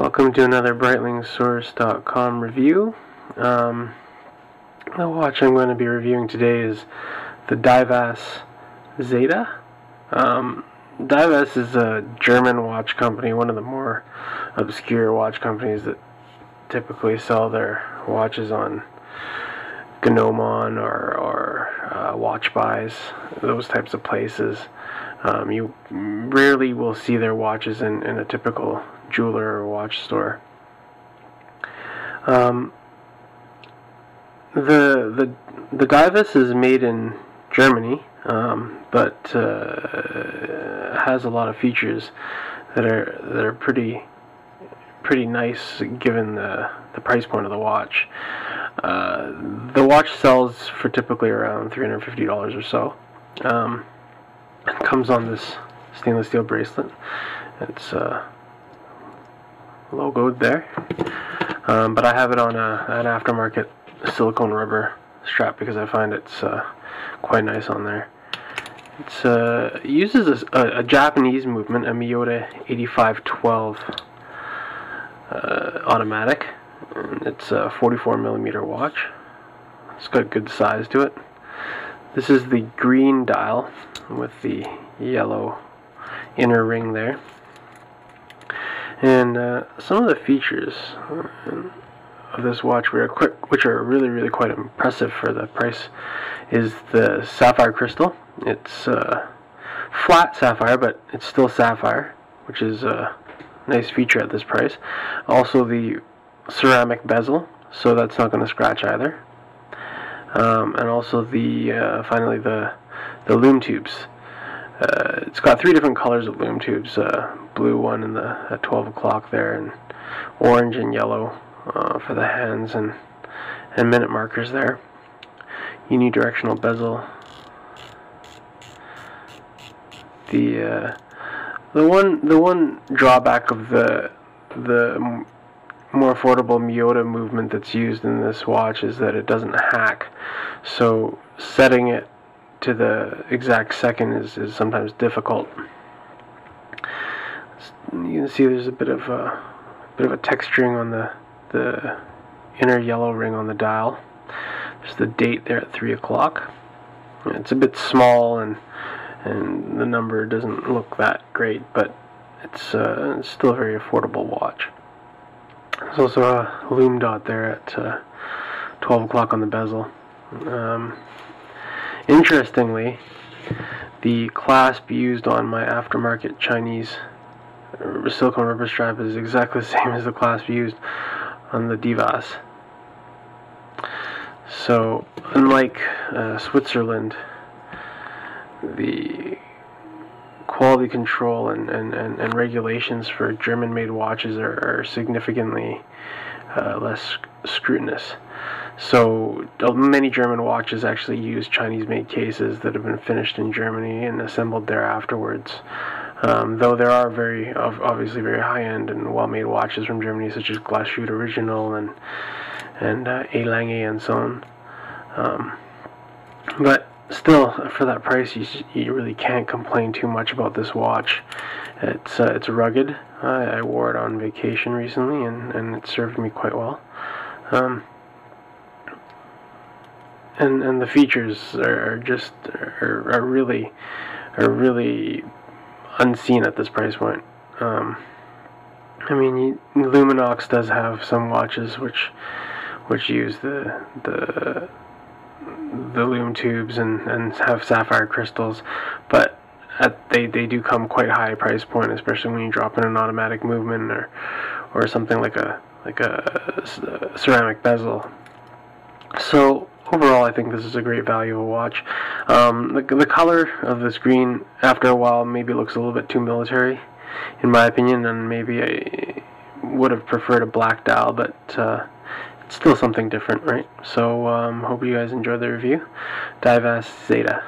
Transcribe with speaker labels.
Speaker 1: Welcome to another BreitlingSource.com review. The watch I'm going to be reviewing today is the Dievas Zeta. Dievas is a German watch company, one of the more obscure watch companies that typically sell their watches on Gnomon or Watch Buys, those types of places. You rarely will see their watches in a typical jeweler or watch store. The Dievas is made in Germany, but has a lot of features that are pretty nice given the price point of the watch. The watch sells for typically around $350 or so. It comes on this stainless steel bracelet. It's logoed there, but I have it on an aftermarket silicone rubber strap because I find it's quite nice on there. It uses a Japanese movement, a Miyota 8512 automatic, and it's a 44mm watch. It's got good size to it. This is the green dial with the yellow inner ring there. And some of the features of this watch, which are really quite impressive for the price, is the sapphire crystal. It's flat sapphire, but it's still sapphire, which is a nice feature at this price. Also the ceramic bezel, so that's not going to scratch either. And also finally the lume tubes. It's got three different colors of lume tubes, blue one at 12 o'clock there, and orange and yellow for the hands and minute markers there. Unidirectional bezel. The one drawback of the more affordable Miyota movement that's used in this watch is that it doesn't hack, so setting it to the exact second is sometimes difficult. You can see there's a bit of a texturing on the inner yellow ring on the dial. There's the date there at 3 o'clock. It's a bit small and the number doesn't look that great, but it's still a very affordable watch. There's also a lume dot there at 12 o'clock on the bezel. Interestingly, the clasp used on my aftermarket Chinese silicone rubber strap is exactly the same as the clasp used on the Dievas. So, unlike Switzerland, the quality control and regulations for German-made watches are significantly less scrutinous. So many German watches actually use Chinese-made cases that have been finished in Germany and assembled there afterwards. Though there are obviously very high-end and well-made watches from Germany, such as Glashütte Original and A. Lange and so on. But still, for that price, you really can't complain too much about this watch. It's rugged. I wore it on vacation recently, and it served me quite well. And the features are really unseen at this price point. I mean, Luminox does have some watches which use the lume tubes and have sapphire crystals, but they do come quite high price point, especially when you drop in an automatic movement or something like a ceramic bezel. So overall, I think this is a great value of a watch. The color of this green, after a while, maybe looks a little bit too military, in my opinion, and maybe I would have preferred a black dial, but it's still something different, right? So, hope you guys enjoyed the review. Dievas Zeta.